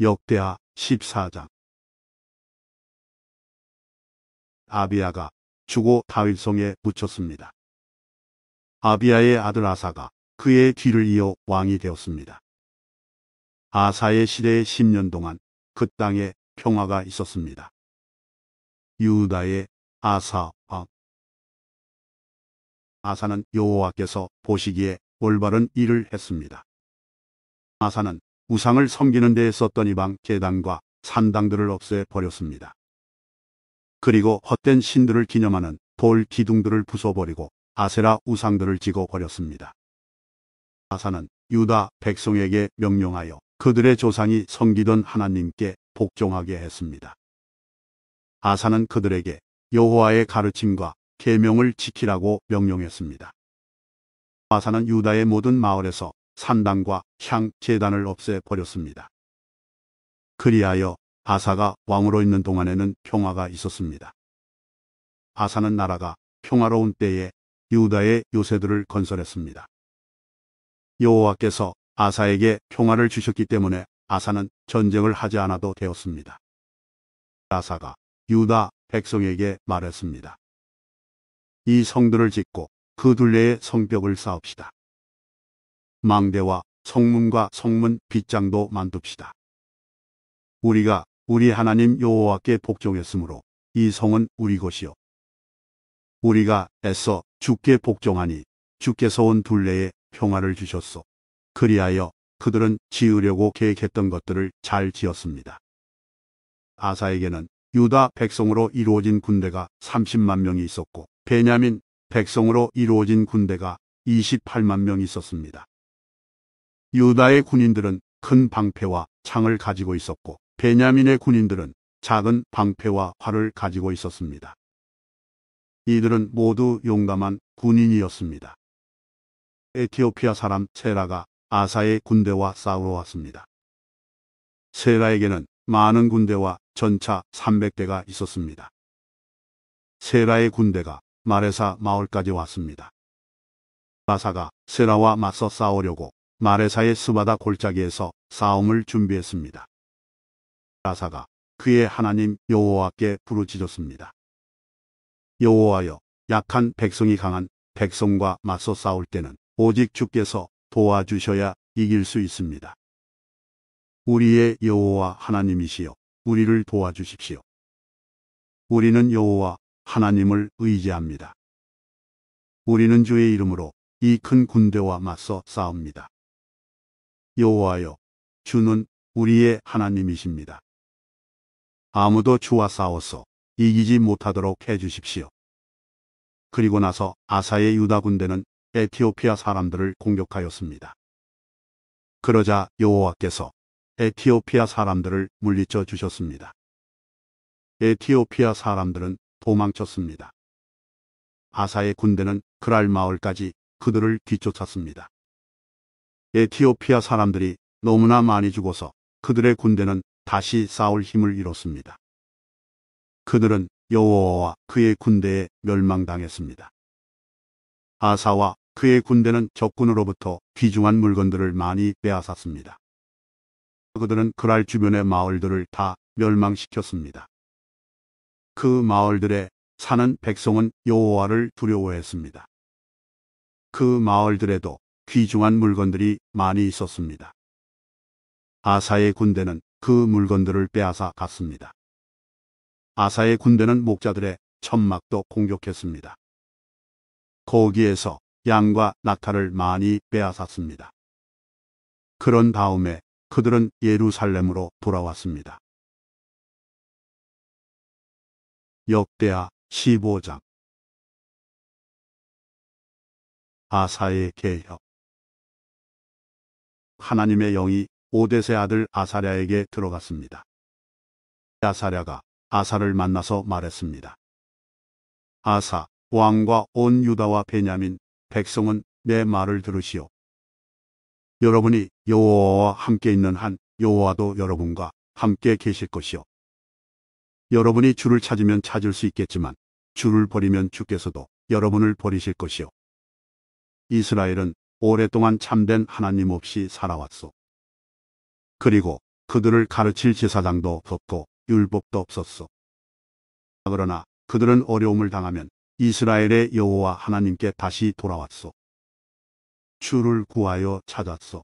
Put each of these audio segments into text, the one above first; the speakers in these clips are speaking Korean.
역대하 14장. 아비야가 죽어 다윗성에 묻혔습니다. 아비야의 아들 아사가 그의 뒤를 이어 왕이 되었습니다. 아사의 시대의 10년 동안 그 땅에 평화가 있었습니다. 유다의 아사 왕. 아사는 여호와께서 보시기에 올바른 일을 했습니다. 아사는 우상을 섬기는 데에 썼던 이방 제단과 산당들을 없애 버렸습니다. 그리고 헛된 신들을 기념하는 돌 기둥들을 부숴버리고 아세라 우상들을 지고 버렸습니다. 아사는 유다 백성에게 명령하여 그들의 조상이 섬기던 하나님께 복종하게 했습니다. 아사는 그들에게 여호와의 가르침과 계명을 지키라고 명령했습니다. 아사는 유다의 모든 마을에서 산당과 향 제단을 없애 버렸습니다. 그리하여 아사가 왕으로 있는 동안에는 평화가 있었습니다. 아사는 나라가 평화로운 때에 유다의 요새들을 건설했습니다. 여호와께서 아사에게 평화를 주셨기 때문에 아사는 전쟁을 하지 않아도 되었습니다. 아사가 유다 백성에게 말했습니다. 이 성들을 짓고 그 둘레에 성벽을 쌓읍시다. 망대와 성문과 성문 빗장도 만듭시다. 우리가 우리 하나님 여호와께 복종했으므로 이 성은 우리 것이요. 우리가 애써 주께 복종하니 주께서 온 둘레에 평화를 주셨소. 그리하여 그들은 지으려고 계획했던 것들을 잘 지었습니다. 아사에게는 유다 백성으로 이루어진 군대가 30만 명이 있었고 베냐민 백성으로 이루어진 군대가 28만 명이 있었습니다. 유다의 군인들은 큰 방패와 창을 가지고 있었고 베냐민의 군인들은 작은 방패와 활을 가지고 있었습니다. 이들은 모두 용감한 군인이었습니다. 에티오피아 사람 세라가 아사의 군대와 싸우러 왔습니다. 세라에게는 많은 군대와 전차 300대가 있었습니다. 세라의 군대가 마레사 마을까지 왔습니다. 아사가 세라와 맞서 싸우려고 마레사의 스바다 골짜기에서 싸움을 준비했습니다. 아사가 그의 하나님 여호와께 부르짖었습니다. 여호와여, 약한 백성이 강한 백성과 맞서 싸울 때는 오직 주께서 도와주셔야 이길 수 있습니다. 우리의 여호와 하나님이시여, 우리를 도와주십시오. 우리는 여호와 하나님을 의지합니다. 우리는 주의 이름으로 이 큰 군대와 맞서 싸웁니다. 여호와여, 주는 우리의 하나님이십니다. 아무도 주와 싸워서 이기지 못하도록 해주십시오. 그리고 나서 아사의 유다 군대는 에티오피아 사람들을 공격하였습니다. 그러자 여호와께서 에티오피아 사람들을 물리쳐 주셨습니다. 에티오피아 사람들은 도망쳤습니다. 아사의 군대는 그랄 마을까지 그들을 뒤쫓았습니다. 에티오피아 사람들이 너무나 많이 죽어서 그들의 군대는 다시 싸울 힘을 잃었습니다. 그들은 여호와와 그의 군대에 멸망당했습니다. 아사와 그의 군대는 적군으로부터 귀중한 물건들을 많이 빼앗았습니다. 그들은 그랄 주변의 마을들을 다 멸망시켰습니다. 그 마을들에 사는 백성은 여호와를 두려워했습니다. 그 마을들에도 귀중한 물건들이 많이 있었습니다. 아사의 군대는 그 물건들을 빼앗아 갔습니다. 아사의 군대는 목자들의 천막도 공격했습니다. 거기에서 양과 낙타를 많이 빼앗았습니다. 그런 다음에 그들은 예루살렘으로 돌아왔습니다. 역대하 15장. 아사의 개혁. 하나님의 영이 오뎃의 아들 아사랴에게 들어갔습니다. 아사랴가 아사를 만나서 말했습니다. 아사, 왕과 온 유다와 베냐민 백성은 내 말을 들으시오. 여러분이 여호와와 함께 있는 한 여호와도 여러분과 함께 계실 것이오. 여러분이 주를 찾으면 찾을 수 있겠지만 주를 버리면 주께서도 여러분을 버리실 것이오. 이스라엘은 오랫동안 참된 하나님 없이 살아왔소. 그리고 그들을 가르칠 제사장도 없었고 율법도 없었소. 그러나 그들은 어려움을 당하면 이스라엘의 여호와 하나님께 다시 돌아왔소. 주를 구하여 찾았소.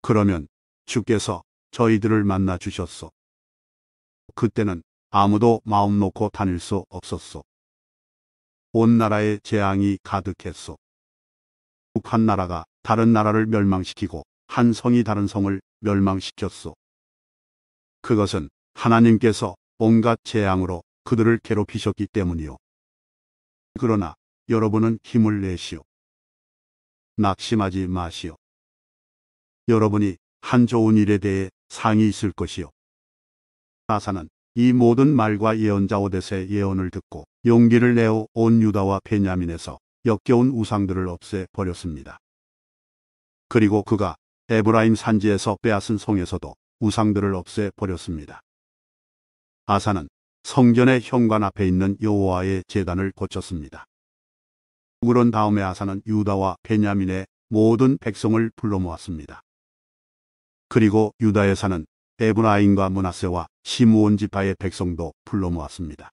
그러면 주께서 저희들을 만나 주셨소. 그때는 아무도 마음 놓고 다닐 수 없었소. 온 나라에 재앙이 가득했소. 한 나라가 다른 나라를 멸망시키고 한 성이 다른 성을 멸망시켰소. 그것은 하나님께서 온갖 재앙으로 그들을 괴롭히셨기 때문이요. 그러나 여러분은 힘을 내시오. 낙심하지 마시오. 여러분이 한 좋은 일에 대해 상이 있을 것이요. 아사는 이 모든 말과 예언자 오뎃의 예언을 듣고 용기를 내어 온 유다와 베냐민에서 역겨운 우상들을 없애 버렸습니다. 그리고 그가 에브라임 산지에서 빼앗은 성에서도 우상들을 없애 버렸습니다. 아사는 성전의 현관 앞에 있는 여호와의 제단을 고쳤습니다. 그런 다음에 아사는 유다와 베냐민의 모든 백성을 불러 모았습니다. 그리고 유다에 사는 에브라임과 므낫세와 시므온 지파의 백성도 불러 모았습니다.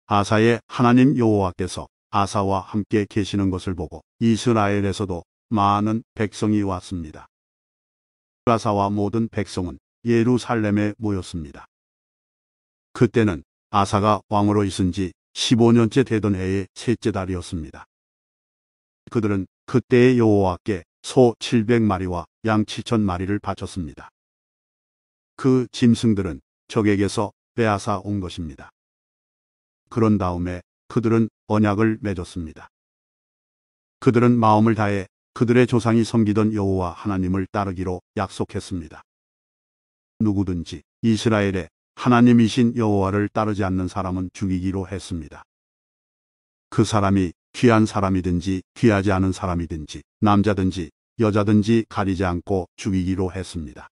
아사의 하나님 여호와께서 아사와 함께 계시는 것을 보고 이스라엘에서도 많은 백성이 왔습니다. 아사와 모든 백성은 예루살렘에 모였습니다. 그때는 아사가 왕으로 있은 지 15년째 되던 해의 셋째 달이었습니다. 그들은 그때의 여호와께 소 700마리와 양 7,000마리를 바쳤습니다. 그 짐승들은 적에게서 빼앗아 온 것입니다. 그런 다음에 그들은 언약을 맺었습니다. 그들은 마음을 다해 그들의 조상이 섬기던 여호와 하나님을 따르기로 약속했습니다. 누구든지 이스라엘의 하나님이신 여호와를 따르지 않는 사람은 죽이기로 했습니다. 그 사람이 귀한 사람이든지 귀하지 않은 사람이든지 남자든지 여자든지 가리지 않고 죽이기로 했습니다.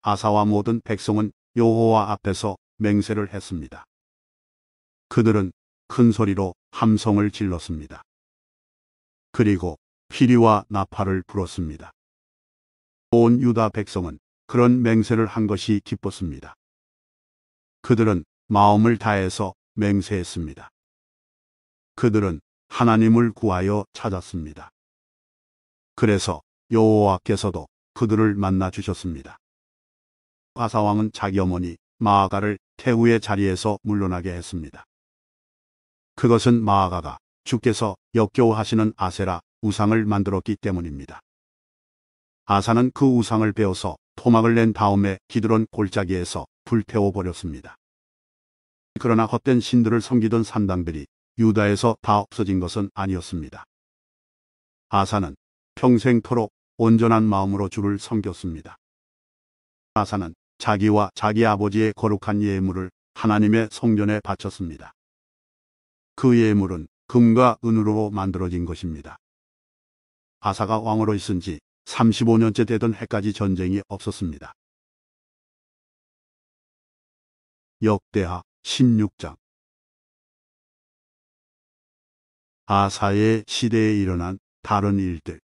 아사와 모든 백성은 여호와 앞에서 맹세를 했습니다. 그들은 큰 소리로 함성을 질렀습니다. 그리고 피리와 나팔을 불었습니다. 온 유다 백성은 그런 맹세를 한 것이 기뻤습니다. 그들은 마음을 다해서 맹세했습니다. 그들은 하나님을 구하여 찾았습니다. 그래서 여호와께서도 그들을 만나 주셨습니다. 아사 왕은 자기 어머니 마아가를 태후의 자리에서 물러나게 했습니다. 그것은 마아가가 주께서 역겨워하시는 아세라 우상을 만들었기 때문입니다. 아사는 그 우상을 베어서 토막을 낸 다음에 기드론 골짜기에서 불태워 버렸습니다. 그러나 헛된 신들을 섬기던 산당들이 유다에서 다 없어진 것은 아니었습니다. 아사는 평생토록 온전한 마음으로 주를 섬겼습니다. 아사는 자기와 자기 아버지의 거룩한 예물을 하나님의 성전에 바쳤습니다. 그 예물은 금과 은으로 만들어진 것입니다. 아사가 왕으로 있은 지 35년째 되던 해까지 전쟁이 없었습니다. 역대하 16장. 아사의 시대에 일어난 다른 일들.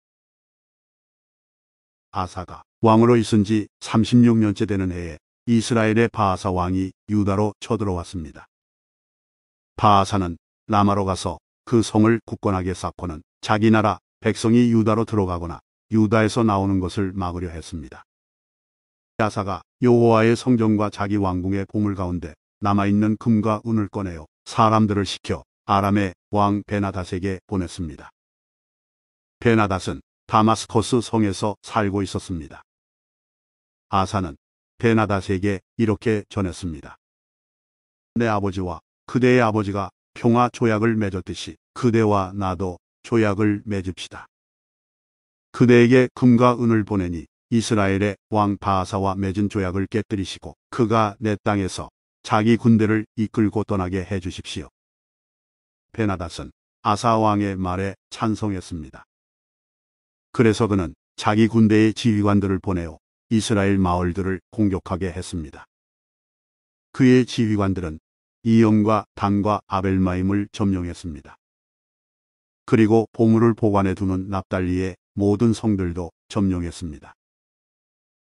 아사가 왕으로 있은 지 36년째 되는 해에 이스라엘의 바아사 왕이 유다로 쳐들어왔습니다. 바아사는 라마로 가서 그 성을 굳건하게 쌓고는 자기 나라 백성이 유다로 들어가거나 유다에서 나오는 것을 막으려 했습니다. 아사가 여호와의 성전과 자기 왕궁의 보물 가운데 남아있는 금과 은을 꺼내어 사람들을 시켜 아람의 왕 베나닷에게 보냈습니다. 베나닷은 다마스커스 성에서 살고 있었습니다. 아사는 베나닷에게 이렇게 전했습니다. 내 아버지와 그대의 아버지가 평화 조약을 맺었듯이 그대와 나도 조약을 맺읍시다. 그대에게 금과 은을 보내니 이스라엘의 왕 바아사와 맺은 조약을 깨뜨리시고 그가 내 땅에서 자기 군대를 이끌고 떠나게 해주십시오. 베나닷은 아사 왕의 말에 찬성했습니다. 그래서 그는 자기 군대의 지휘관들을 보내어 이스라엘 마을들을 공격하게 했습니다. 그의 지휘관들은 이영과 단과 아벨마임을 점령했습니다. 그리고 보물을 보관해 두는 납달리의 모든 성들도 점령했습니다.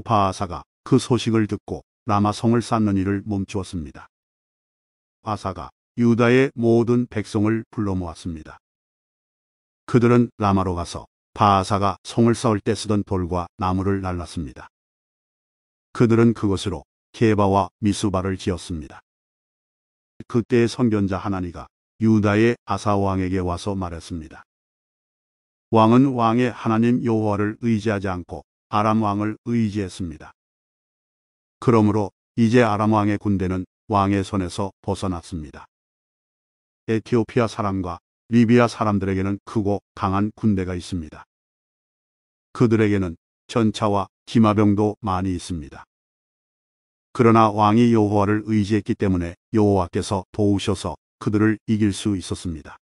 바아사가 그 소식을 듣고 라마 성을 쌓는 일을 멈추었습니다. 아사가 유다의 모든 백성을 불러 모았습니다. 그들은 라마로 가서 바아사가 성을 쌓을 때 쓰던 돌과 나무를 날랐습니다. 그들은 그것으로 게바와 미스바를 지었습니다. 그때의 선견자 하나니가 유다의 아사 왕에게 와서 말했습니다. 왕은 왕의 하나님 여호와를 의지하지 않고 아람 왕을 의지했습니다. 그러므로 이제 아람 왕의 군대는 왕의 손에서 벗어났습니다. 에티오피아 사람과 리비아 사람들에게는 크고 강한 군대가 있습니다. 그들에게는 전차와 기마병도 많이 있습니다. 그러나 왕이 여호와를 의지했기 때문에 여호와께서 도우셔서 그들을 이길 수 있었습니다.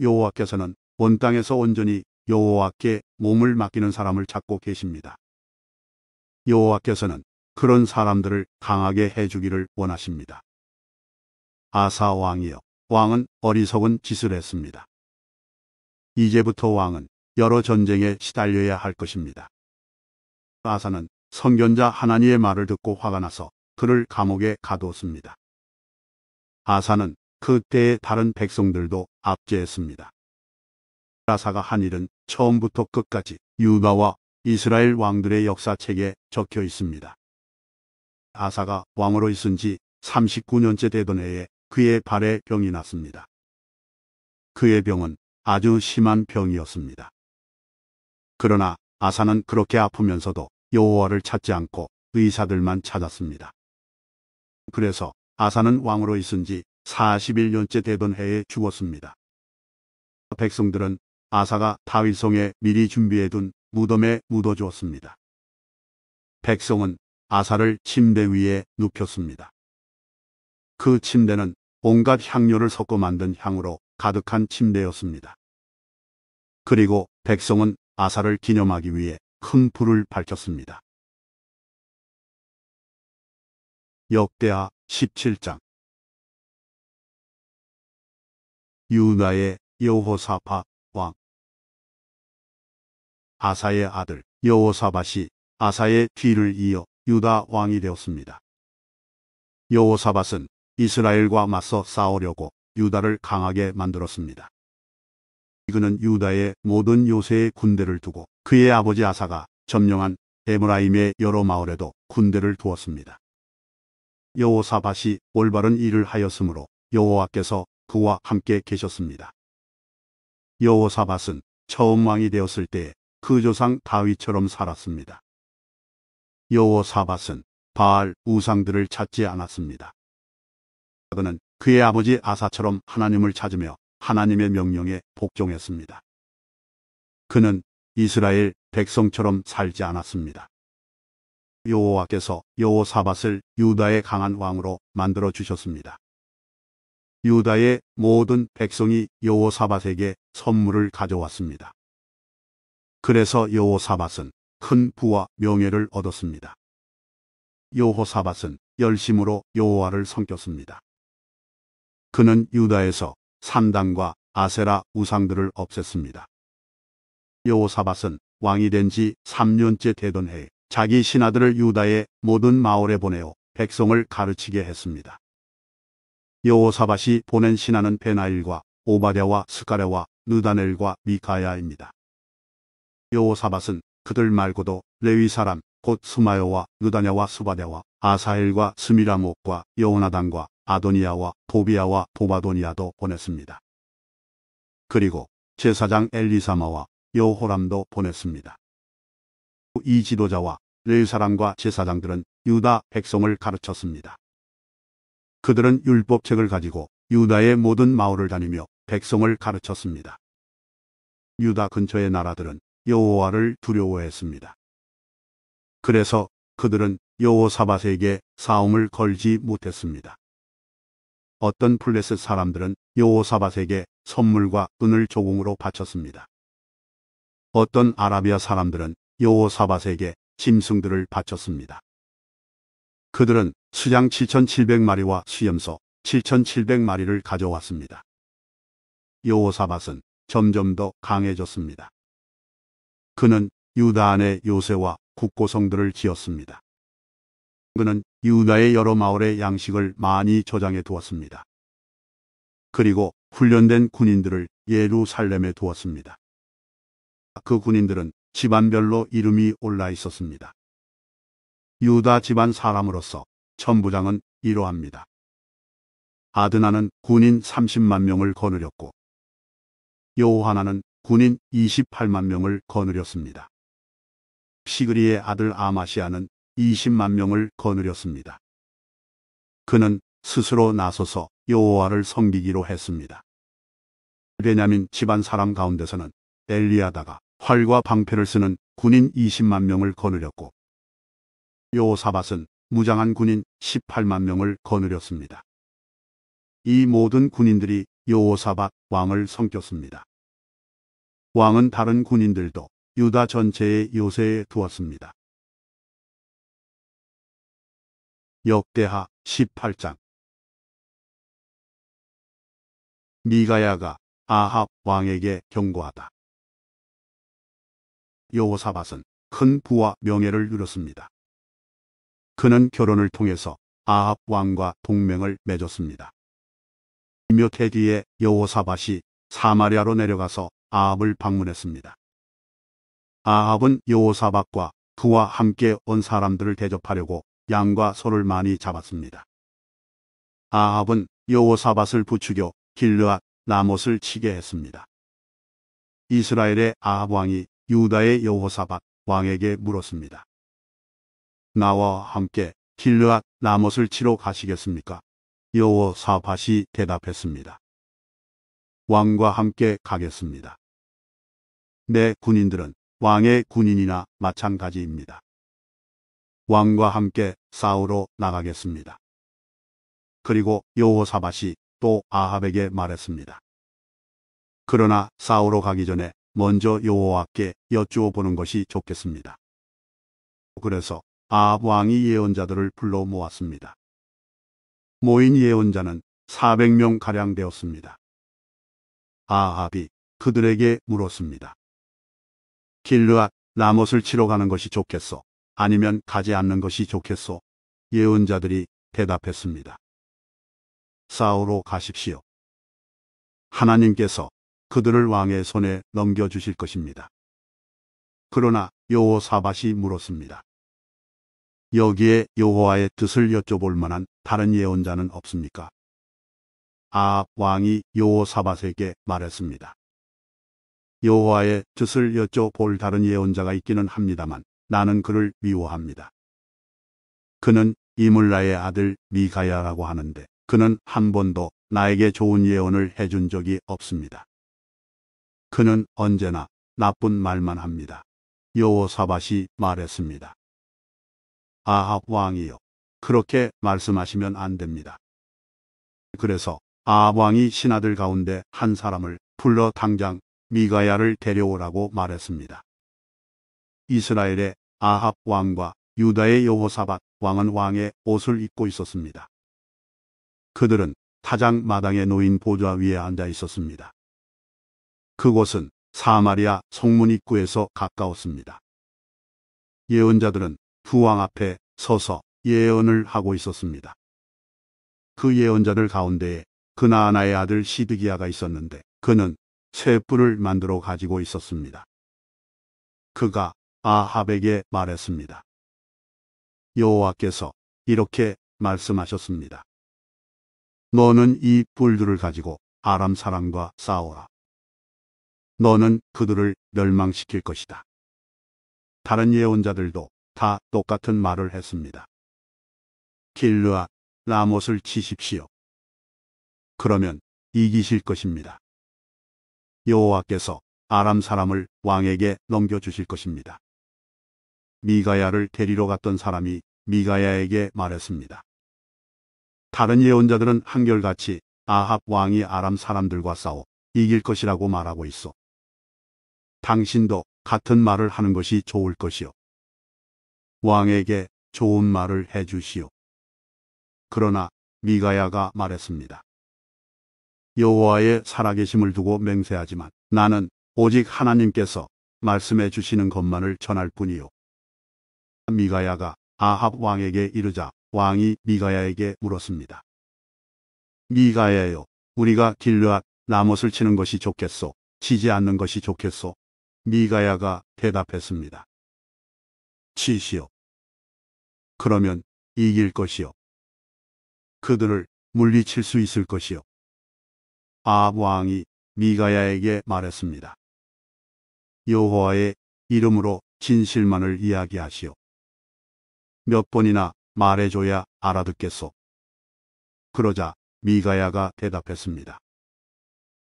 여호와께서는 온 땅에서 온전히 여호와께 몸을 맡기는 사람을 찾고 계십니다. 여호와께서는 그런 사람들을 강하게 해주기를 원하십니다. 아사 왕이여, 왕은 어리석은 짓을 했습니다. 이제부터 왕은 여러 전쟁에 시달려야 할 것입니다. 아사는 선견자 하나니의 말을 듣고 화가 나서 그를 감옥에 가두었습니다. 아사는 그때의 다른 백성들도 압제했습니다. 아사가 한 일은 처음부터 끝까지 유다와 이스라엘 왕들의 역사책에 적혀 있습니다. 아사가 왕으로 있은 지 39년째 되던 해에 그의 발에 병이 났습니다. 그의 병은 아주 심한 병이었습니다. 그러나 아사는 그렇게 아프면서도 여호와를 찾지 않고 의사들만 찾았습니다. 그래서 아사는 왕으로 있은 지 41년째 되던 해에 죽었습니다. 백성들은 아사가 다윗성에 미리 준비해둔 무덤에 묻어주었습니다. 백성은 아사를 침대 위에 눕혔습니다. 그 침대는 온갖 향료를 섞어 만든 향으로 가득한 침대였습니다. 그리고 백성은 아사를 기념하기 위해 큰 불을 밝혔습니다. 역대하 17장. 유다의 여호사밧 왕. 아사의 아들 여호사밧이 아사의 뒤를 이어 유다 왕이 되었습니다. 여호사밧은 이스라엘과 맞서 싸우려고 유다를 강하게 만들었습니다. 그는 유다의 모든 요새의 군대를 두고 그의 아버지 아사가 점령한 에브라임의 여러 마을에도 군대를 두었습니다. 여호사밧이 올바른 일을 하였으므로 여호와께서 그와 함께 계셨습니다. 여호사밧은 처음 왕이 되었을 때에 그 조상 다윗처럼 살았습니다. 여호사밧은 바알 우상들을 찾지 않았습니다. 그는 그의 아버지 아사처럼 하나님을 찾으며 하나님의 명령에 복종했습니다. 그는 이스라엘 백성처럼 살지 않았습니다. 여호와께서 여호사밧을 유다의 강한 왕으로 만들어 주셨습니다. 유다의 모든 백성이 여호사밧에게 선물을 가져왔습니다. 그래서 여호사밧은 큰 부와 명예를 얻었습니다. 여호사밧은 열심으로 여호와를 섬겼습니다. 그는 유다에서 산당과 아세라 우상들을 없앴습니다. 여호사밧은 왕이 된 지 3년째 되던 해에 자기 신하들을 유다의 모든 마을에 보내어 백성을 가르치게 했습니다. 여호사밧이 보낸 신하는 베나일과 오바댜와 스가랴와 느다넬과 미가야입니다. 여호사밧은 그들 말고도 레위 사람 곧 스마요와 느다냐와 스바랴와 아사엘과 스미라목과 여호나단과 아도니야와 도비야와 도바도니야도 보냈습니다. 그리고 제사장 엘리사마와 여호람도 보냈습니다. 이 지도자와 레위 사람과 제사장들은 유다 백성을 가르쳤습니다. 그들은 율법책을 가지고 유다의 모든 마을을 다니며 백성을 가르쳤습니다. 유다 근처의 나라들은 여호와를 두려워했습니다. 그래서 그들은 여호사밧에게 싸움을 걸지 못했습니다. 어떤 블레셋 사람들은 여호사밧에게 선물과 은을 조공으로 바쳤습니다. 어떤 아라비아 사람들은 여호사밧에게 짐승들을 바쳤습니다. 그들은 수양 7,700마리와 수염소 7,700마리를 가져왔습니다. 여호사밧은 점점 더 강해졌습니다. 그는 유다 안의 요새와 국고성들을 지었습니다. 그는 유다의 여러 마을에 양식을 많이 저장해 두었습니다. 그리고 훈련된 군인들을 예루살렘에 두었습니다. 그 군인들은 집안별로 이름이 올라 있었습니다. 유다 집안 사람으로서 천부장은 이러합니다. 아드나는 군인 30만 명을 거느렸고 요하나는 군인 28만 명을 거느렸습니다. 시그리의 아들 아마시아는 20만 명을 거느렸습니다. 그는 스스로 나서서 여호와를 섬기기로 했습니다. 베냐민 집안 사람 가운데서는 엘리야다가 활과 방패를 쓰는 군인 20만 명을 거느렸고 요사밧은 무장한 군인 18만 명을 거느렸습니다. 이 모든 군인들이 여호사밧 왕을 섬겼습니다. 왕은 다른 군인들도 유다 전체의 요새에 두었습니다. 역대하 18장. 미가야가 아합 왕에게 경고하다. 여호사밧은 큰 부와 명예를 누렸습니다. 그는 결혼을 통해서 아합 왕과 동맹을 맺었습니다. 몇 해 뒤에 여호사밧이 사마리아로 내려가서 아합을 방문했습니다. 아합은 여호사밧과 그와 함께 온 사람들을 대접하려고 양과 소를 많이 잡았습니다. 아합은 여호사밧을 부추겨 길르앗 라못을 치게 했습니다. 이스라엘의 아합 왕이 유다의 여호사밧 왕에게 물었습니다. 나와 함께 길르앗 라못을 치러 가시겠습니까? 여호사밧이 대답했습니다. 왕과 함께 가겠습니다. 내 군인들은 왕의 군인이나 마찬가지입니다. 왕과 함께 싸우러 나가겠습니다. 그리고 여호사밧이 또 아합에게 말했습니다. 그러나 싸우러 가기 전에 먼저 여호와께 여쭈어 보는 것이 좋겠습니다. 그래서 아합 왕이 예언자들을 불러 모았습니다. 모인 예언자는 400명 가량 되었습니다. 아합이 그들에게 물었습니다. 길르앗 라못을 치러 가는 것이 좋겠소? 아니면 가지 않는 것이 좋겠소? 예언자들이 대답했습니다. 싸우러 가십시오. 하나님께서 그들을 왕의 손에 넘겨주실 것입니다. 그러나 여호사밧이 물었습니다. 여기에 여호와의 뜻을 여쭤볼 만한 다른 예언자는 없습니까? 아합 왕이 여호사밧에게 말했습니다. 여호와의 뜻을 여쭤볼 다른 예언자가 있기는 합니다만 나는 그를 미워합니다. 그는 이물라의 아들 미가야라고 하는데 그는 한 번도 나에게 좋은 예언을 해준 적이 없습니다. 그는 언제나 나쁜 말만 합니다. 여호사밧이 말했습니다. 아합 왕이요, 그렇게 말씀하시면 안 됩니다. 그래서 아합 왕이 신하들 가운데 한 사람을 불러 당장 미가야를 데려오라고 말했습니다. 이스라엘의 아합 왕과 유다의 여호사밧 왕은 왕의 옷을 입고 있었습니다. 그들은 타작 마당에 놓인 보좌 위에 앉아 있었습니다. 그곳은 사마리아 성문 입구에서 가까웠습니다. 예언자들은 두 왕 앞에 서서 예언을 하고 있었습니다. 그 예언자들 가운데에 그나아나의 아들 시드기야가 있었는데 그는 쇳불을 만들어 가지고 있었습니다. 그가 아합에게 말했습니다. 여호와께서 이렇게 말씀하셨습니다. 너는 이 뿔들을 가지고 아람 사람과 싸워라. 너는 그들을 멸망시킬 것이다. 다른 예언자들도 다 똑같은 말을 했습니다. 길르앗 라못을 치십시오. 그러면 이기실 것입니다. 여호와께서 아람 사람을 왕에게 넘겨주실 것입니다. 미가야를 데리러 갔던 사람이 미가야에게 말했습니다. 다른 예언자들은 한결같이 아합 왕이 아람 사람들과 싸워 이길 것이라고 말하고 있어. 당신도 같은 말을 하는 것이 좋을 것이요. 왕에게 좋은 말을 해주시오. 그러나 미가야가 말했습니다. 여호와의 살아계심을 두고 맹세하지만 나는 오직 하나님께서 말씀해 주시는 것만을 전할 뿐이요. 미가야가 아합 왕에게 이르자 왕이 미가야에게 물었습니다. 미가야여, 우리가 길르앗 라못을 치는 것이 좋겠소? 치지 않는 것이 좋겠소? 미가야가 대답했습니다. 치시오. 그러면 이길 것이요. 그들을 물리칠 수 있을 것이요. 아합 왕이 미가야에게 말했습니다. 여호와의 이름으로 진실만을 이야기하시오. 몇 번이나 말해줘야 알아듣겠소. 그러자 미가야가 대답했습니다.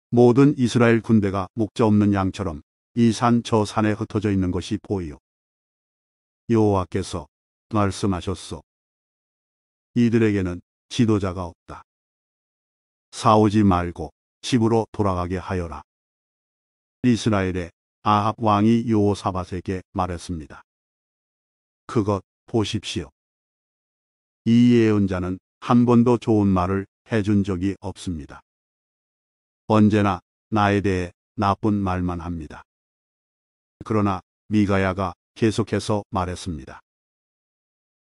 모든 이스라엘 군대가 목자 없는 양처럼 이 산 저 산에 흩어져 있는 것이 보이오. 여호와께서 말씀하셨소. 이들에게는 지도자가 없다. 싸우지 말고 집으로 돌아가게 하여라. 이스라엘의 아합 왕이 여호사밧에게 말했습니다. 그것 보십시오. 이 예언자는 한 번도 좋은 말을 해준 적이 없습니다. 언제나 나에 대해 나쁜 말만 합니다. 그러나 미가야가 계속해서 말했습니다.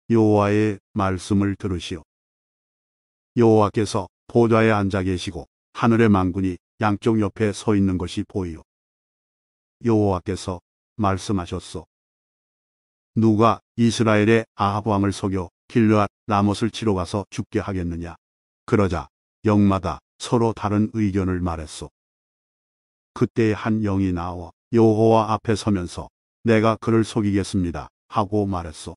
여호와의 말씀을 들으시오. 여호와께서 보좌에 앉아 계시고 하늘의 만군이 양쪽 옆에 서 있는 것이 보이오. 여호와께서 말씀하셨소. 누가 이스라엘의 아합 왕을 속여 길르앗 라못을 치러 가서 죽게 하겠느냐? 그러자 영마다 서로 다른 의견을 말했소. 그때 한 영이 나와 여호와 앞에 서면서 내가 그를 속이겠습니다 하고 말했소.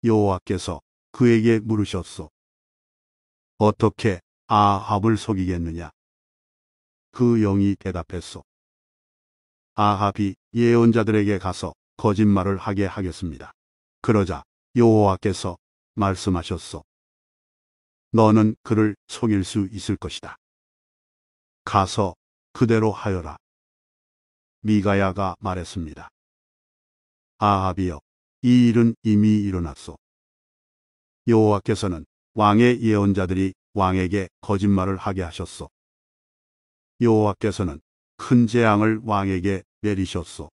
여호와께서 그에게 물으셨소. 어떻게 아합을 속이겠느냐? 그 영이 대답했소. 아합이 예언자들에게 가서 거짓말을 하게 하겠습니다. 그러자 여호와께서 말씀하셨소. 너는 그를 속일 수 있을 것이다. 가서 그대로 하여라. 미가야가 말했습니다. 아합이여, 이 일은 이미 일어났소. 여호와께서는 왕의 예언자들이 왕에게 거짓말을 하게 하셨소. 여호와께서는 큰 재앙을 왕에게 내리셨소.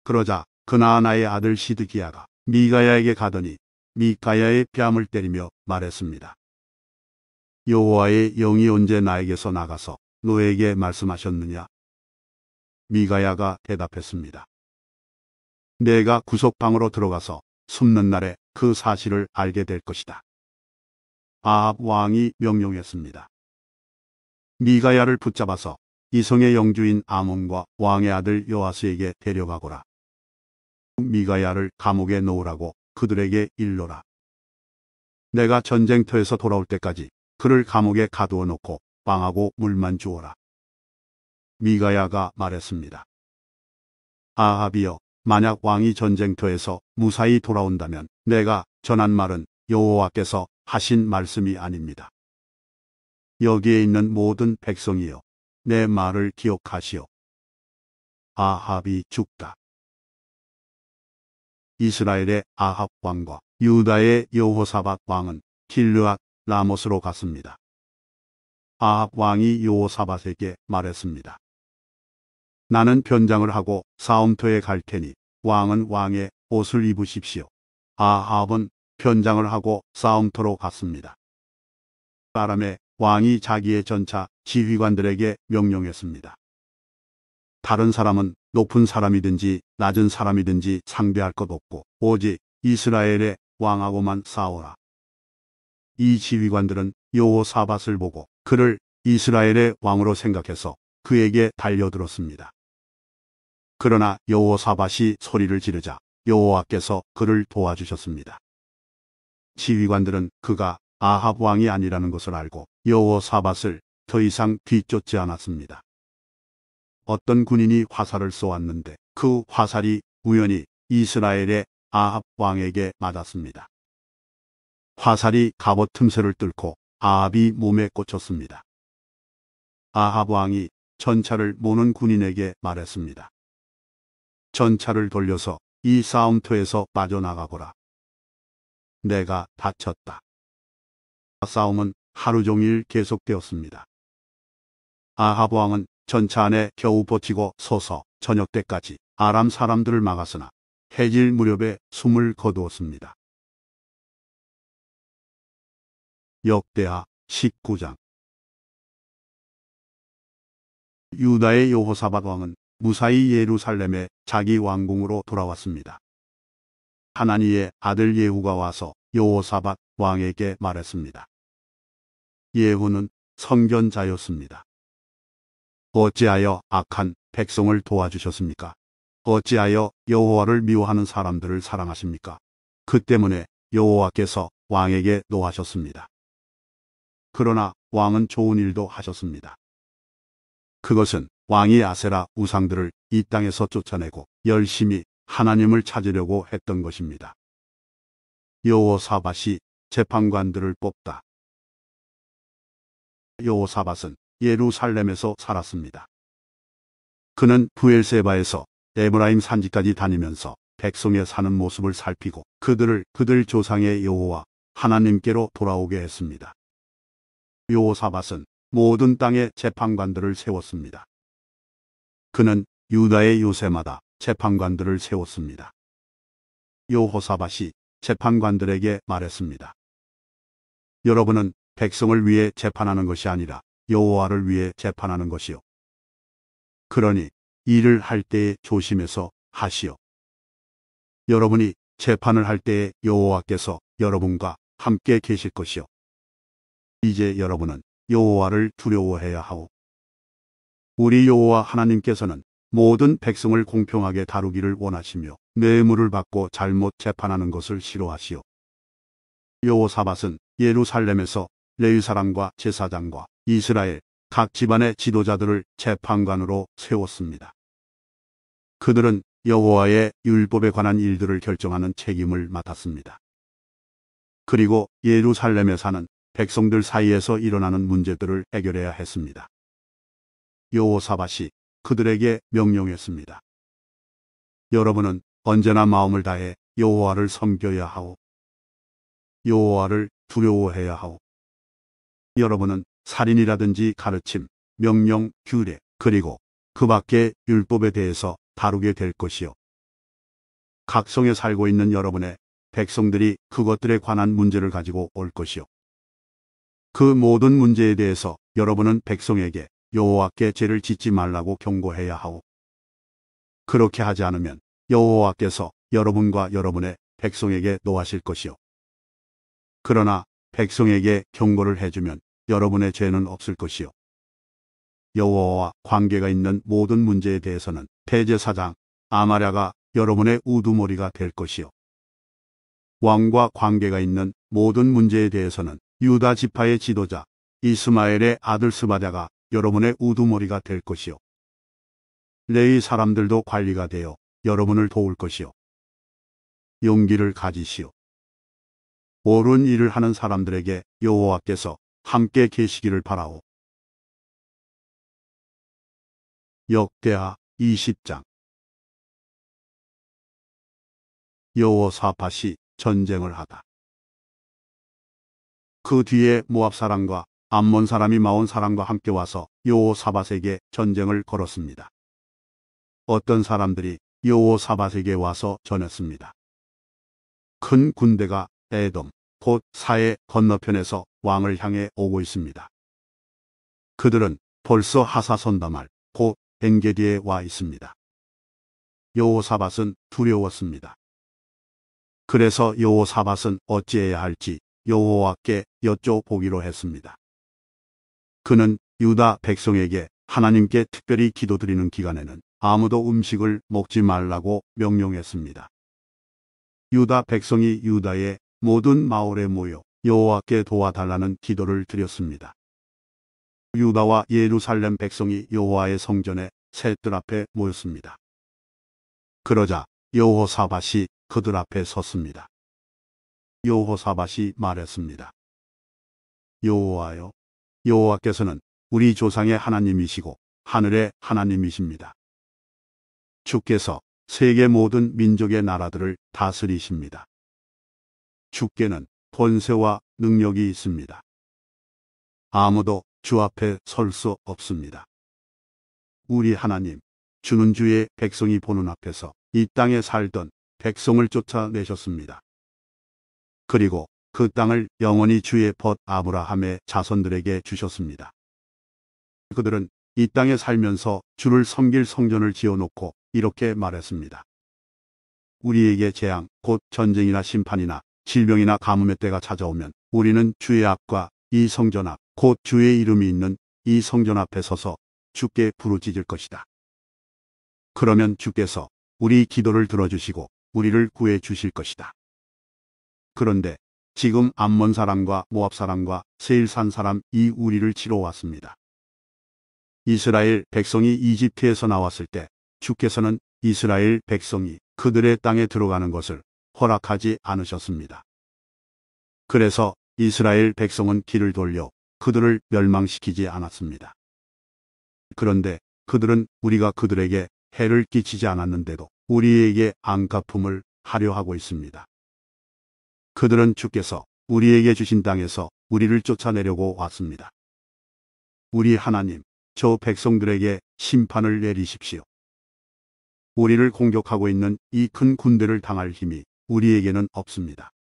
그러자 그나아나의 아들 시드기야가 미가야에게 가더니 미가야의 뺨을 때리며 말했습니다. 여호와의 영이 언제 나에게서 나가서 너에게 말씀하셨느냐? 미가야가 대답했습니다. 내가 구석방으로 들어가서 숨는 날에 그 사실을 알게 될 것이다. 아합 왕이 명령했습니다. 미가야를 붙잡아서 이성의 영주인 아몬과 왕의 아들 요아스에게 데려가거라. 미가야를 감옥에 넣으라고 그들에게 일러라. 내가 전쟁터에서 돌아올 때까지 그를 감옥에 가두어 놓고 빵하고 물만 주어라. 미가야가 말했습니다. 아합이여, 만약 왕이 전쟁터에서 무사히 돌아온다면 내가 전한 말은 여호와께서 하신 말씀이 아닙니다. 여기에 있는 모든 백성이여, 내 말을 기억하시오. 아합이 죽다. 이스라엘의 아합 왕과 유다의 여호사밧 왕은 길르앗 라못으로 갔습니다. 아합 왕이 여호사밧에게 말했습니다. 나는 변장을 하고 싸움터에 갈 테니 왕은 왕의 옷을 입으십시오. 아합은 변장을 하고 싸움터로 갔습니다. 바람에 왕이 자기의 전차 지휘관들에게 명령했습니다. 다른 사람은 높은 사람이든지 낮은 사람이든지 상대할 것 없고 오직 이스라엘의 왕하고만 싸워라. 이 지휘관들은 여호사밧을 보고 그를 이스라엘의 왕으로 생각해서 그에게 달려들었습니다. 그러나 여호사밧이 소리를 지르자 여호와께서 그를 도와주셨습니다. 지휘관들은 그가 아합 왕이 아니라는 것을 알고 여호사밧을 더 이상 뒤쫓지 않았습니다. 어떤 군인이 화살을 쏘았는데 그 화살이 우연히 이스라엘의 아합 왕에게 맞았습니다. 화살이 갑옷 틈새를 뚫고 아합이 몸에 꽂혔습니다. 아합 왕이 전차를 모는 군인에게 말했습니다. 전차를 돌려서 이 싸움터에서 빠져나가거라. 내가 다쳤다. 싸움은 하루 종일 계속되었습니다. 아합 왕은 전차 안에 겨우 버티고 서서 저녁 때까지 아람 사람들을 막았으나 해질 무렵에 숨을 거두었습니다. 역대하 19장. 유다의 여호사밧 왕은 무사히 예루살렘에 자기 왕궁으로 돌아왔습니다. 하나니의 아들 예후가 와서 여호사밧 왕에게 말했습니다. 예후는 선견자였습니다. 어찌하여 악한 백성을 도와주셨습니까? 어찌하여 여호와를 미워하는 사람들을 사랑하십니까? 그 때문에 여호와께서 왕에게 노하셨습니다. 그러나 왕은 좋은 일도 하셨습니다. 그것은 왕이 아세라 우상들을 이 땅에서 쫓아내고 열심히 하나님을 찾으려고 했던 것입니다. 여호사밧이 재판관들을 뽑다. 여호사밧은 예루살렘에서 살았습니다. 그는 브엘세바에서 에브라임 산지까지 다니면서 백성의 사는 모습을 살피고 그들을 그들 조상의 여호와 하나님께로 돌아오게 했습니다. 여호사밧은 모든 땅의 재판관들을 세웠습니다. 그는 유다의 요새마다 재판관들을 세웠습니다. 여호사밧이 재판관들에게 말했습니다. 여러분은 백성을 위해 재판하는 것이 아니라 여호와를 위해 재판하는 것이요. 그러니 일을 할 때에 조심해서 하시오. 여러분이 재판을 할 때에 여호와께서 여러분과 함께 계실 것이요. 이제 여러분은 여호와를 두려워해야 하오. 우리 여호와 하나님께서는 모든 백성을 공평하게 다루기를 원하시며 뇌물을 받고 잘못 재판하는 것을 싫어하시오. 여호사밧은 예루살렘에서 레위 사람과 제사장과 이스라엘 각 집안의 지도자들을 재판관으로 세웠습니다. 그들은 여호와의 율법에 관한 일들을 결정하는 책임을 맡았습니다. 그리고 예루살렘에 사는 백성들 사이에서 일어나는 문제들을 해결해야 했습니다. 여호사밧이 그들에게 명령했습니다. 여러분은 언제나 마음을 다해 여호와를 섬겨야 하오. 여호와를 두려워해야 하오. 여러분은 살인이라든지 가르침, 명령, 규례, 그리고 그 밖의 율법에 대해서 다루게 될 것이요. 각 성에 살고 있는 여러분의 백성들이 그것들에 관한 문제를 가지고 올 것이요. 그 모든 문제에 대해서 여러분은 백성에게 여호와께 죄를 짓지 말라고 경고해야 하오. 그렇게 하지 않으면 여호와께서 여러분과 여러분의 백성에게 노하실 것이요. 그러나 백성에게 경고를 해주면 여러분의 죄는 없을 것이요. 여호와와 관계가 있는 모든 문제에 대해서는 대제사장 아마랴가 여러분의 우두머리가 될 것이요. 왕과 관계가 있는 모든 문제에 대해서는 유다 지파의 지도자 이스마엘의 아들 스바랴가 여러분의 우두머리가 될 것이요. 레위 사람들도 관리가 되어 여러분을 도울 것이요. 용기를 가지시오. 옳은 일을 하는 사람들에게 여호와께서 함께 계시기를 바라오. 역대하 20장. 여호사밧이 전쟁을 하다. 그 뒤에 모압 사람과 암몬 사람이 마온 사람과 함께 와서 여호사밧에게 전쟁을 걸었습니다. 어떤 사람들이 여호사밧에게 와서 전했습니다. 큰 군대가 에돔, 곧 사해 건너편에서 왕을 향해 오고 있습니다. 그들은 벌써 하사선다말, 곧 엔게디에 와 있습니다. 여호사밧은 두려웠습니다. 그래서 여호사밧은 어찌해야 할지 여호와께 여쭤보기로 했습니다. 그는 유다 백성에게 하나님께 특별히 기도드리는 기간에는 아무도 음식을 먹지 말라고 명령했습니다. 유다 백성이 유다의 모든 마을에 모여 여호와께 도와달라는 기도를 드렸습니다. 유다와 예루살렘 백성이 여호와의 성전에 셋들 앞에 모였습니다. 그러자 여호사밧이 그들 앞에 섰습니다. 여호사밧이 말했습니다. 여호와여, 여호와께서는 우리 조상의 하나님이시고 하늘의 하나님이십니다. 주께서 세계 모든 민족의 나라들을 다스리십니다. 주께는 권세와 능력이 있습니다. 아무도 주 앞에 설 수 없습니다. 우리 하나님, 주는 주의 백성이 보는 앞에서 이 땅에 살던 백성을 쫓아내셨습니다. 그리고 그 땅을 영원히 주의 벗 아브라함의 자손들에게 주셨습니다. 그들은 이 땅에 살면서 주를 섬길 성전을 지어놓고 이렇게 말했습니다. 우리에게 재앙, 곧 전쟁이나 심판이나 질병이나 가뭄의 때가 찾아오면 우리는 주의 앞과 이 성전 앞, 곧 주의 이름이 있는 이 성전 앞에 서서 주께 부르짖을 것이다. 그러면 주께서 우리 기도를 들어주시고 우리를 구해 주실 것이다. 그런데 지금 암몬 사람과 모압 사람과 세일산 사람이 우리를 치러 왔습니다. 이스라엘 백성이 이집트에서 나왔을 때 주께서는 이스라엘 백성이 그들의 땅에 들어가는 것을 허락하지 않으셨습니다. 그래서 이스라엘 백성은 길을 돌려 그들을 멸망시키지 않았습니다. 그런데 그들은 우리가 그들에게 해를 끼치지 않았는데도 우리에게 안갚음을 하려 하고 있습니다. 그들은 주께서 우리에게 주신 땅에서 우리를 쫓아내려고 왔습니다. 우리 하나님, 저 백성들에게 심판을 내리십시오. 우리를 공격하고 있는 이 큰 군대를 당할 힘이 우리에게는 없습니다.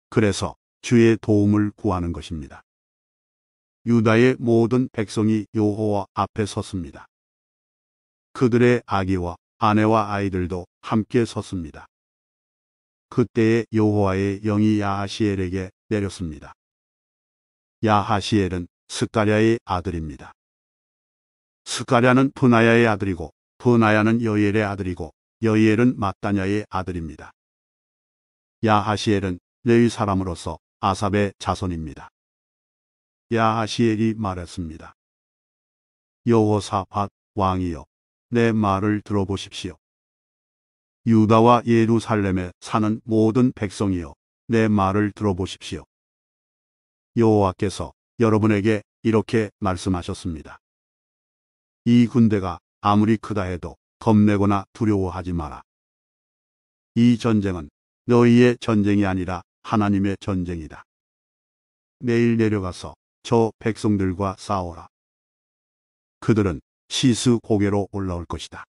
그래서 주의 도움을 구하는 것입니다. 유다의 모든 백성이 여호와 앞에 섰습니다. 그들의 아기와 아내와 아이들도 함께 섰습니다. 그때에 여호와의 영이 야하시엘에게 내렸습니다. 야하시엘은 스가랴의 아들입니다. 스가랴는 브나야의 아들이고 브나야는 여이엘의 아들이고 여이엘은 마따냐의 아들입니다. 야하시엘은 레위 사람으로서 아삽의 자손입니다. 야하시엘이 말했습니다. 여호사밧 왕이여, 내 말을 들어보십시오. 유다와 예루살렘에 사는 모든 백성이여, 내 말을 들어보십시오. 여호와께서 여러분에게 이렇게 말씀하셨습니다. 이 군대가 아무리 크다 해도 겁내거나 두려워하지 마라. 이 전쟁은 너희의 전쟁이 아니라 하나님의 전쟁이다. 내일 내려가서 저 백성들과 싸워라. 그들은 시스 고개로 올라올 것이다.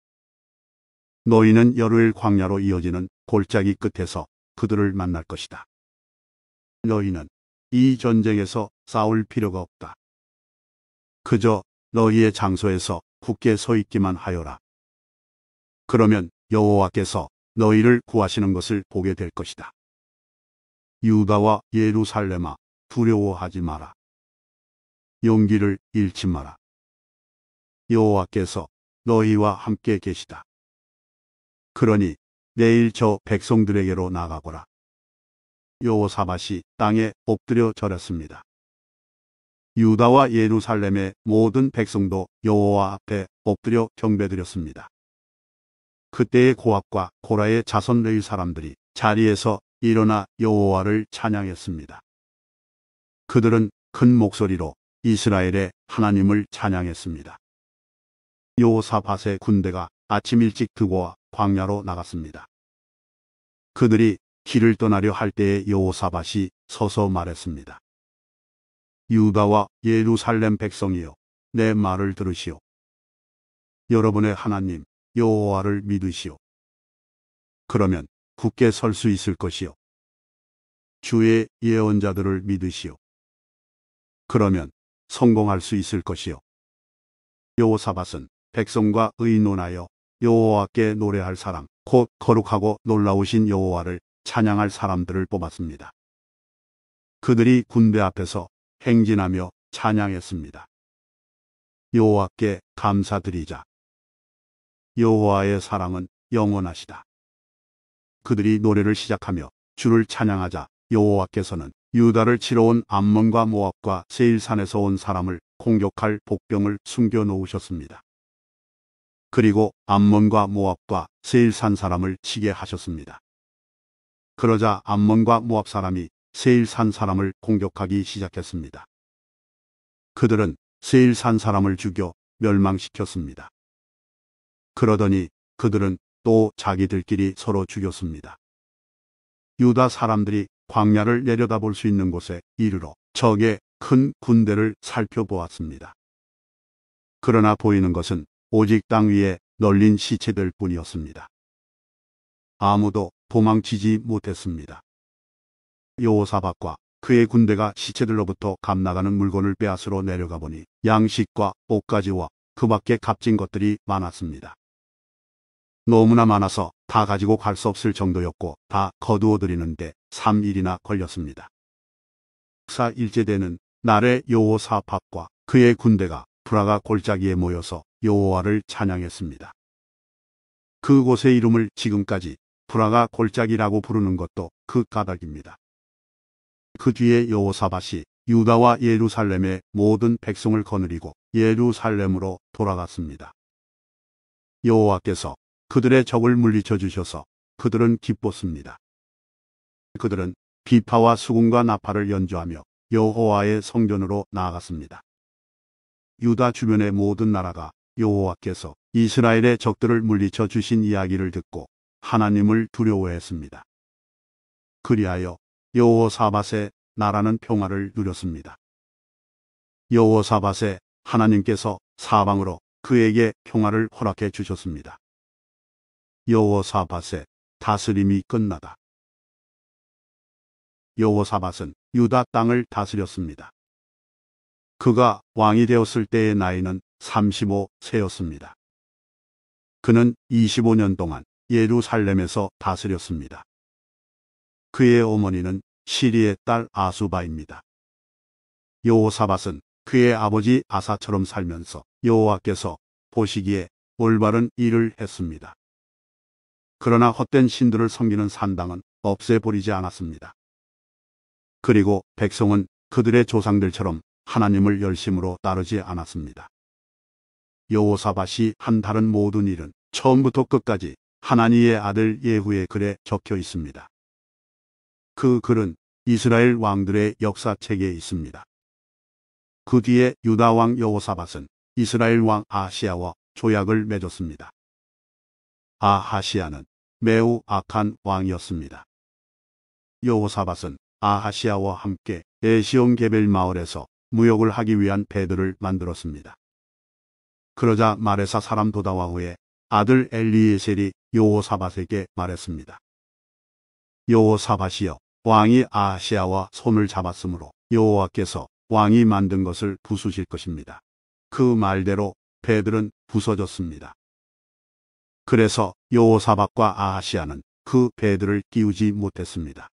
너희는 여루엘 광야로 이어지는 골짜기 끝에서 그들을 만날 것이다. 너희는 이 전쟁에서 싸울 필요가 없다. 그저 너희의 장소에서 굳게 서 있기만 하여라. 그러면 여호와께서 너희를 구하시는 것을 보게 될 것이다. 유다와 예루살렘아, 두려워하지 마라. 용기를 잃지 마라. 여호와께서 너희와 함께 계시다. 그러니 내일 저 백성들에게로 나가거라. 여호사밧이 땅에 엎드려 절했습니다. 유다와 예루살렘의 모든 백성도 여호와 앞에 엎드려 경배드렸습니다. 그때의 고압과 고라의 자손 레위 사람들이 자리에서 일어나 여호와를 찬양했습니다. 그들은 큰 목소리로 이스라엘의 하나님을 찬양했습니다. 여호사밧의 군대가 아침 일찍 드고와 광야로 나갔습니다. 그들이 길을 떠나려 할 때에 여호사밧이 서서 말했습니다. 유다와 예루살렘 백성이여, 내 말을 들으시오. 여러분의 하나님 여호와를 믿으시오. 그러면 굳게 설 수 있을 것이요. 주의 예언자들을 믿으시오. 그러면 성공할 수 있을 것이요. 여호사밧은 백성과 의논하여 여호와께 노래할 사람, 곧 거룩하고 놀라우신 여호와를 찬양할 사람들을 뽑았습니다. 그들이 군대 앞에서 행진하며 찬양했습니다. 여호와께 감사드리자. 여호와의 사랑은 영원하시다. 그들이 노래를 시작하며 주를 찬양하자 여호와께서는 유다를 치러 온 암몬과 모압과 세일산에서 온 사람을 공격할 복병을 숨겨 놓으셨습니다. 그리고 암몬과 모압과 세일산 사람을 치게 하셨습니다. 그러자 암몬과 모압 사람이 세일산 사람을 공격하기 시작했습니다. 그들은 세일산 사람을 죽여 멸망시켰습니다. 그러더니 그들은 또 자기들끼리 서로 죽였습니다. 유다 사람들이 광야를 내려다볼 수 있는 곳에 이르러 적의 큰 군대를 살펴보았습니다. 그러나 보이는 것은 오직 땅 위에 널린 시체들 뿐이었습니다. 아무도 도망치지 못했습니다. 여호사밧과 그의 군대가 시체들로부터 감나가는 물건을 빼앗으러 내려가 보니 양식과 옷가지와 그 밖에 값진 것들이 많았습니다. 너무나 많아서 다 가지고 갈 수 없을 정도였고 다 거두어 드리는데 3일이나 걸렸습니다. 역사 일제되는 날에 여호사밧과 그의 군대가 브라가 골짜기에 모여서 여호와를 찬양했습니다. 그곳의 이름을 지금까지 브라가 골짜기라고 부르는 것도 그 까닭입니다. 그 뒤에 여호사밧이 유다와 예루살렘의 모든 백성을 거느리고 예루살렘으로 돌아갔습니다. 여호와께서 그들의 적을 물리쳐 주셔서 그들은 기뻤습니다. 그들은 비파와 수금과 나팔을 연주하며 여호와의 성전으로 나아갔습니다. 유다 주변의 모든 나라가 여호와께서 이스라엘의 적들을 물리쳐 주신 이야기를 듣고 하나님을 두려워했습니다. 그리하여 여호사밧의 나라는 평화를 누렸습니다. 여호사밧의 하나님께서 사방으로 그에게 평화를 허락해 주셨습니다. 여호사밧의 다스림이 끝나다. 여호사밧은 유다 땅을 다스렸습니다. 그가 왕이 되었을 때의 나이는 35세였습니다. 그는 25년 동안 예루살렘에서 다스렸습니다. 그의 어머니는 시리의 딸 아수바입니다. 여호사밧은 그의 아버지 아사처럼 살면서 여호와께서 보시기에 올바른 일을 했습니다. 그러나 헛된 신들을 섬기는 산당은 없애버리지 않았습니다. 그리고 백성은 그들의 조상들처럼 하나님을 열심으로 따르지 않았습니다. 여호사밧이 한 다른 모든 일은 처음부터 끝까지 하나니의 아들 예후의 글에 적혀 있습니다. 그 글은 이스라엘 왕들의 역사책에 있습니다. 그 뒤에 유다 왕 여호사밧은 이스라엘 왕 아하시야와 조약을 맺었습니다. 아하시야는 매우 악한 왕이었습니다. 여호사밧은 아하시야와 함께 에시온게벨 마을에서 무역을 하기 위한 배들을 만들었습니다. 그러자 마레사 사람 도다와후의 아들 엘리에셀이 여호사밧에게 말했습니다. 여호사밧이여, 왕이 아하시야와 손을 잡았으므로 여호와께서 왕이 만든 것을 부수실 것입니다. 그 말대로 배들은 부서졌습니다. 그래서 여호사밧과 아하시야는 그 배들을 끼우지 못했습니다.